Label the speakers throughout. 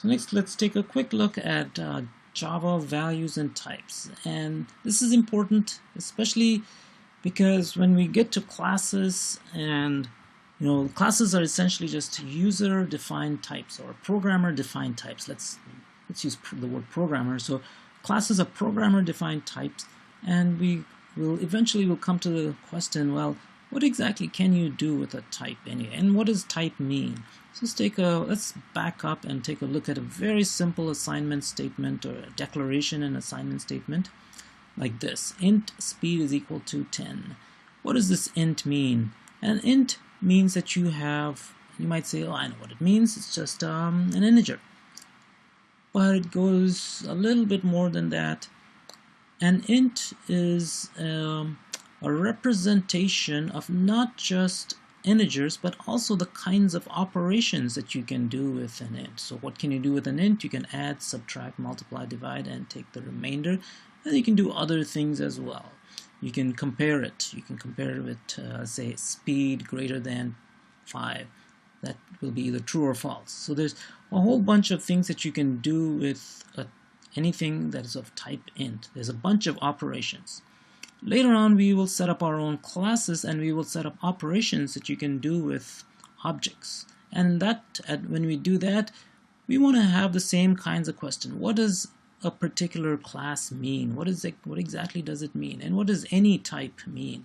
Speaker 1: So next, let's take a quick look at Java values and types. And this is important, especially because when we get to classes, and classes are essentially just user-defined types or programmer-defined types. Let's use the word programmer. So classes are programmer-defined types, and we will eventually come to the question, well, what exactly can you do with a type anyway? And what does type mean? So let's back up and take a look at a very simple assignment statement or a declaration and assignment statement like this. Int speed is equal to 10. What does this int mean? An int means that you might say, oh, I know what it means. It's just an integer. But it goes a little bit more than that. An int is a representation of not just integers, but also the kinds of operations that you can do with an int. So what can you do with an int? You can add, subtract, multiply, divide, and take the remainder. And you can do other things as well. You can compare it. You can compare it with, say, speed greater than 5. That will be either true or false. So there's a whole bunch of things that you can do with anything that is of type int. There's a bunch of operations. Later on, we will set up our own classes, and we will set up operations that you can do with objects. And when we do that, we want to have the same kinds of question. What does a particular class mean? What exactly does it mean? And what does any type mean?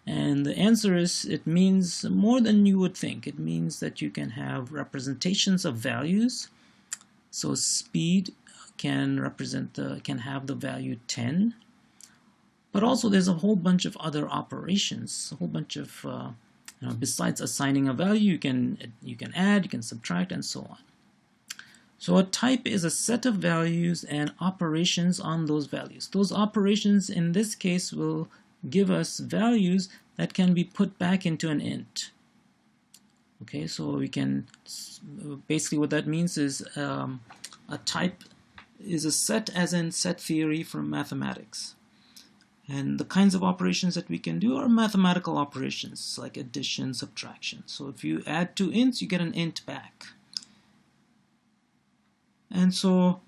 Speaker 1: And the answer is, it means more than you would think. It means that you can have representations of values. So speed can have the value 10. But also there's a whole bunch of other operations, a whole bunch of, besides assigning a value, you can add, you can subtract, and so on. So a type is a set of values and operations on those values. Those operations in this case will give us values that can be put back into an int. Okay, so we can, basically what that means is a type is a set as in set theory from mathematics. And the kinds of operations that we can do are mathematical operations like addition, subtraction. So if you add two ints, you get an int back. And so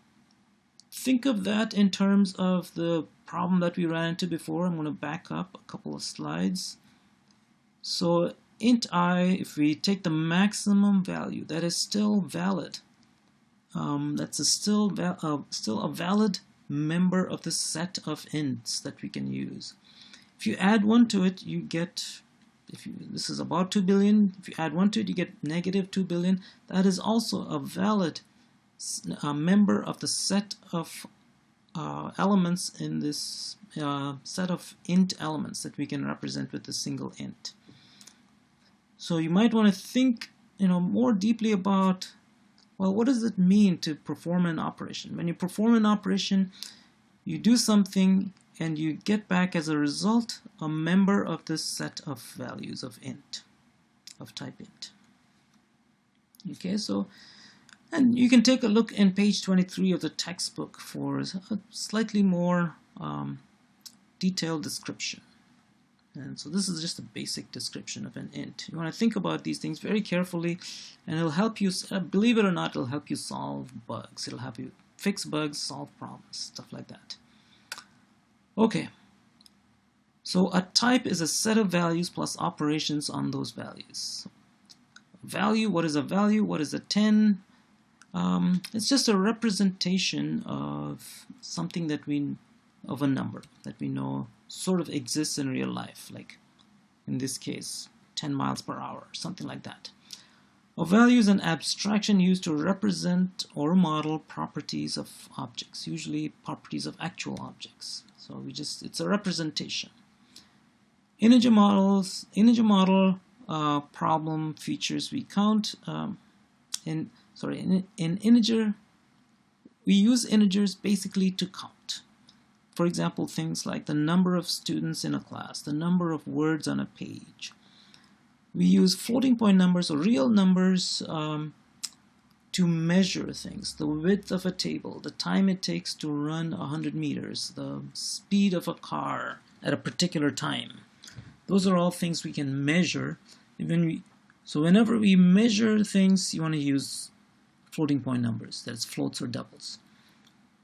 Speaker 1: think of that in terms of the problem that we ran into before. I'm going to back up a couple of slides. So int I, if we take the maximum value, that is still valid. That's still a valid member of the set of ints that we can use. If you add 1 to it, you get, this is about 2 billion. If you add 1 to it, you get negative 2 billion. That is also a valid member of the set of elements in this set of int elements that we can represent with a single int. So you might want to think more deeply about, well, what does it mean to perform an operation? When you perform an operation, you do something and you get back as a result a member of this set of values of int, of type int. Okay, so, and you can take a look in page 23 of the textbook for a slightly more detailed description. And so this is just a basic description of an int. You want to think about these things very carefully, and it'll help you, believe it or not, it'll help you solve bugs. It'll help you fix bugs, solve problems, stuff like that. Okay, so a type is a set of values plus operations on those values. Value, what is a value? What is a 10? It's just a representation of something of a number that we know sort of exists in real life, like in this case 10 miles per hour, something like that. A value is an abstraction used to represent or model properties of objects, usually properties of actual objects. So it's a representation. Integer model problem features we count in integer. We use integers basically to count. For example, things like the number of students in a class, the number of words on a page. We use floating point numbers or real numbers to measure things, the width of a table, the time it takes to run 100 meters, the speed of a car at a particular time. Those are all things we can measure. So whenever we measure things, you want to use floating point numbers, that's floats or doubles.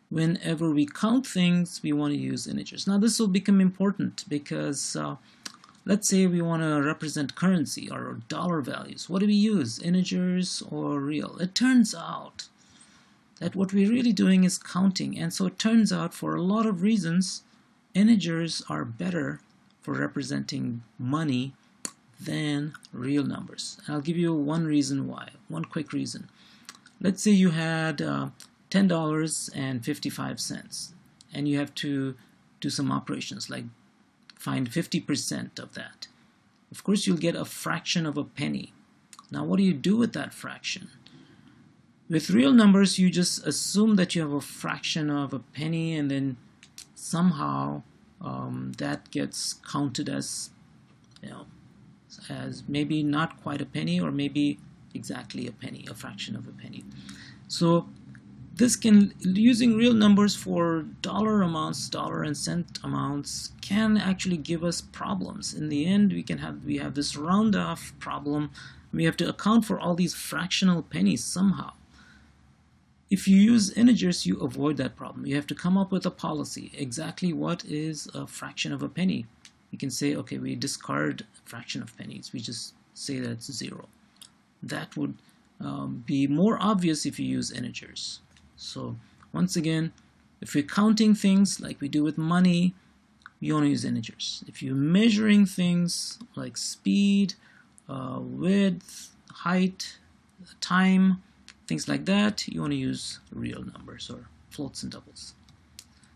Speaker 1: Whenever we count things, we want to use integers. Now this will become important because let's say we want to represent currency or dollar values. What do we use, integers or real? It turns out that what we're really doing is counting, and so it turns out for a lot of reasons integers are better for representing money than real numbers. And I'll give you one reason why, one quick reason. Let's say you had $10.55 and you have to do some operations like find 50% of that. Of course you'll get a fraction of a penny. Now what do you do with that fraction? With real numbers you just assume that you have a fraction of a penny, and then somehow that gets counted as, as maybe not quite a penny, or maybe exactly a penny, a fraction of a penny. So this can, using real numbers for dollar amounts, dollar and cent amounts, can actually give us problems. In the end, we have this round off problem. We have to account for all these fractional pennies somehow. If you use integers, you avoid that problem. You have to come up with a policy. Exactly what is a fraction of a penny? You can say, okay, we discard a fraction of pennies. We just say that it's 0. That would be more obvious if you use integers. So once again, if we're counting things like we do with money, you want to use integers. If you're measuring things like speed, width, height, time, things like that, you want to use real numbers or floats and doubles.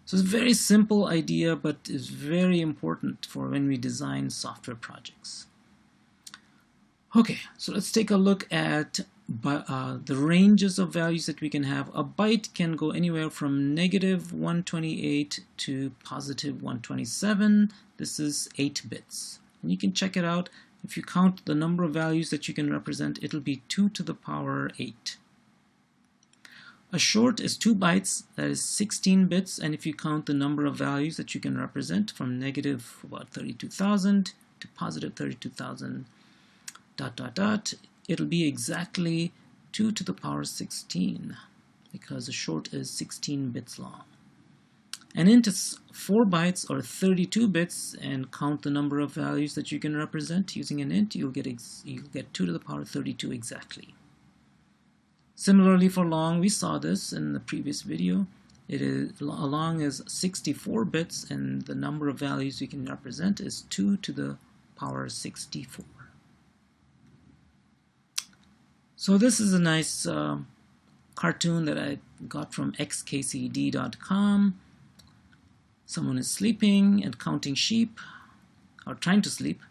Speaker 1: So it's a very simple idea, but it's very important for when we design software projects. Okay, so let's take a look at the ranges of values that we can have. A byte can go anywhere from -128 to +127. This is 8 bits. And you can check it out. If you count the number of values that you can represent, it'll be 2 to the power 8. A short is 2 bytes, that is 16 bits, and if you count the number of values that you can represent from negative about 32,000 to positive 32,000 ... it'll be exactly 2 to the power 16, because a short is 16 bits long. An int is 4 bytes or 32 bits, and count the number of values that you can represent using an int, you'll get 2 to the power 32 exactly. Similarly for long, we saw this in the previous video. Long is 64 bits, and the number of values you can represent is 2 to the power 64. So this is a nice cartoon that I got from xkcd.com. Someone is sleeping and counting sheep, or trying to sleep,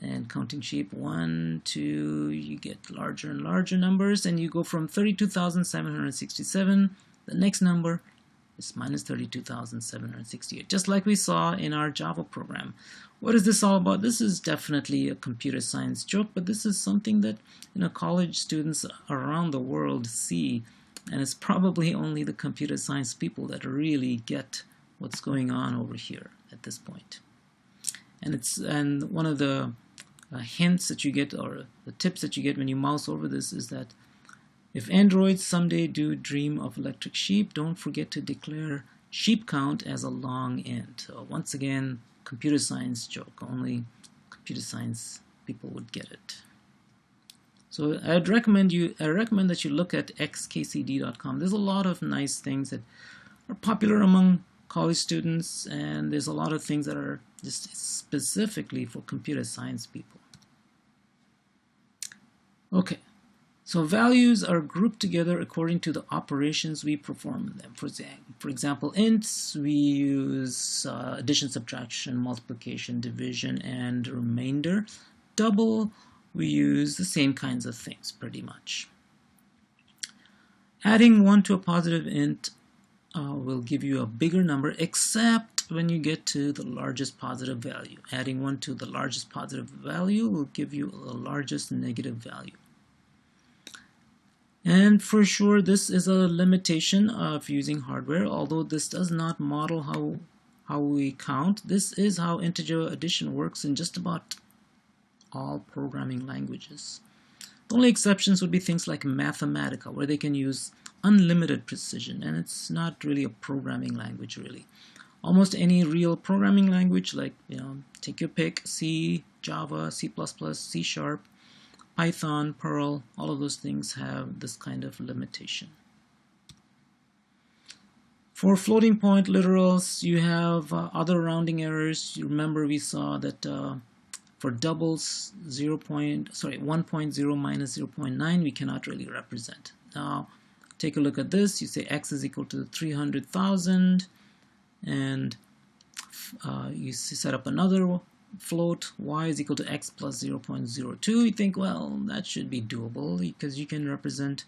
Speaker 1: and counting sheep. 1, 2, you get larger and larger numbers, and you go from 32,767. The next number is minus 32,768, just like we saw in our Java program. What is this all about? This is definitely a computer science joke, but this is something that college students around the world see, and it's probably only the computer science people that really get what's going on over here at this point. And one of the hints that you get, or the tips that you get when you mouse over this, is that if androids someday do dream of electric sheep, don't forget to declare sheep count as a long int. So once again, computer science joke. Only computer science people would get it. So I recommend that you look at xkcd.com. There's a lot of nice things that are popular among college students, and there's a lot of things that are just specifically for computer science people. Okay, so values are grouped together according to the operations we perform in them. For example, ints, we use addition, subtraction, multiplication, division, and remainder. Double, we use the same kinds of things pretty much. Adding 1 to a positive int will give you a bigger number, except when you get to the largest positive value. Adding 1 to the largest positive value will give you the largest negative value. And for sure, this is a limitation of using hardware. Although this does not model how we count, this is how integer addition works in just about all programming languages. The only exceptions would be things like Mathematica, where they can use unlimited precision, and it's not really a programming language, really. Almost any real programming language, like, take your pick, C, Java, C++, C Sharp, Python, Perl, all of those things have this kind of limitation. For floating point literals, you have other rounding errors. You remember we saw that for doubles, 1.0 minus 0.9, we cannot really represent. Now, take a look at this. You say x is equal to 300,000, and you set up another float, y is equal to x plus 0.02. You think, well, that should be doable because you can represent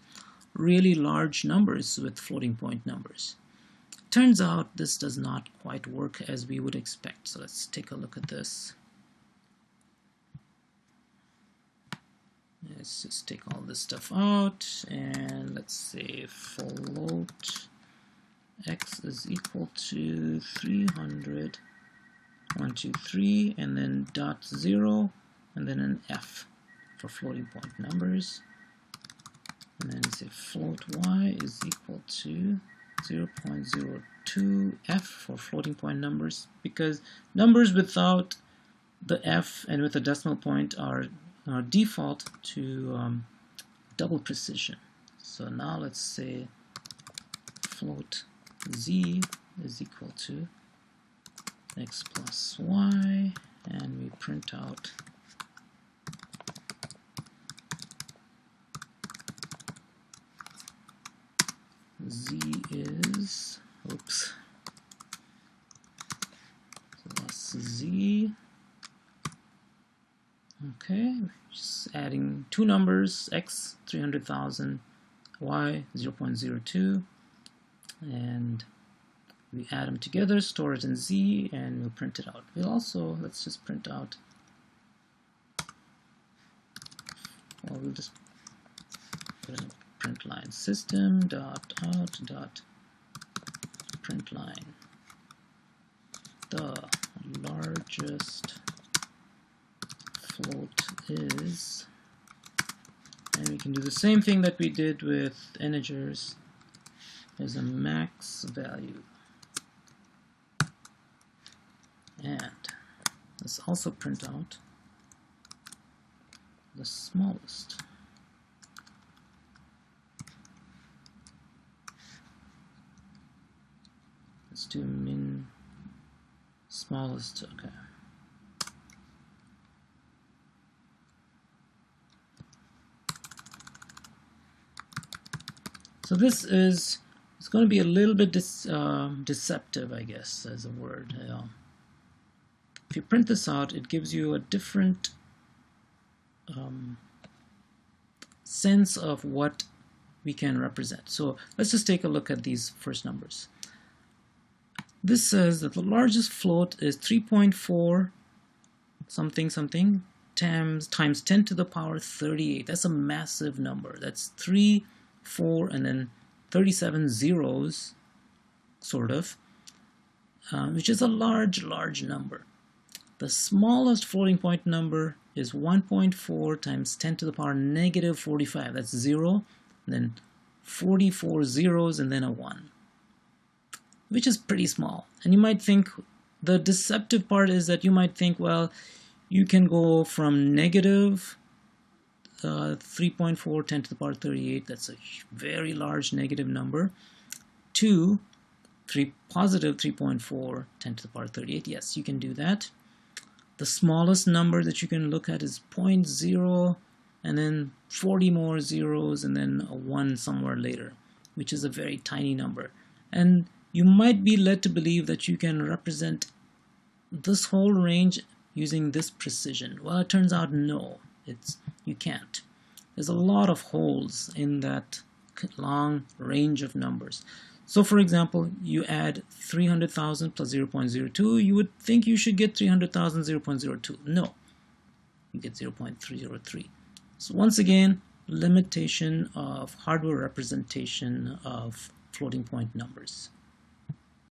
Speaker 1: really large numbers with floating point numbers. Turns out this does not quite work as we would expect. So let's take a look at this. Let's just take all this stuff out, and let's say float x is equal to 300, 1, 2, 3, and then dot 0, and then an f for floating point numbers. And then say float y is equal to 0.02 f for floating point numbers, because numbers without the f and with a decimal point are default to double precision. So now let's say float z is equal to x plus y, and we print out z is, oops, so that's z. Okay, just adding two numbers, x 300,000, y 0.02, and we add them together, store it in z, and we'll print it out. We'll also, let's just print out, well, we'll just put in a print line, system dot out dot print line, the largest float is, and we can do the same thing that we did with integers, as a max value. And let's also print out the smallest. Let's do min smallest, okay. So this is, it's going to be a little bit deceptive, I guess, as a word. If you print this out, it gives you a different sense of what we can represent. So let's just take a look at these first numbers. This says that the largest float is 3.4 something something times 10 to the power 38. That's a massive number. That's 3, 4, and then 37 zeros, sort of, which is a large number. The smallest floating point number is 1.4 times 10 to the power negative 45. That's 0, and then 44 zeros, and then a 1, which is pretty small. And you might think, the deceptive part is that you might think, well, you can go from negative 3.4 10 to the power 38, that's a very large negative number, to positive 3.4 10 to the power 38. Yes, you can do that. The smallest number that you can look at is 0.0, and then 40 more zeros, and then a 1 somewhere later, which is a very tiny number. And you might be led to believe that you can represent this whole range using this precision. Well, it turns out no, you can't. There's a lot of holes in that long range of numbers. So for example, you add 300,000 plus 0.02, you would think you should get 300,000 0.02. No, you get 0.303. So once again, limitation of hardware representation of floating point numbers.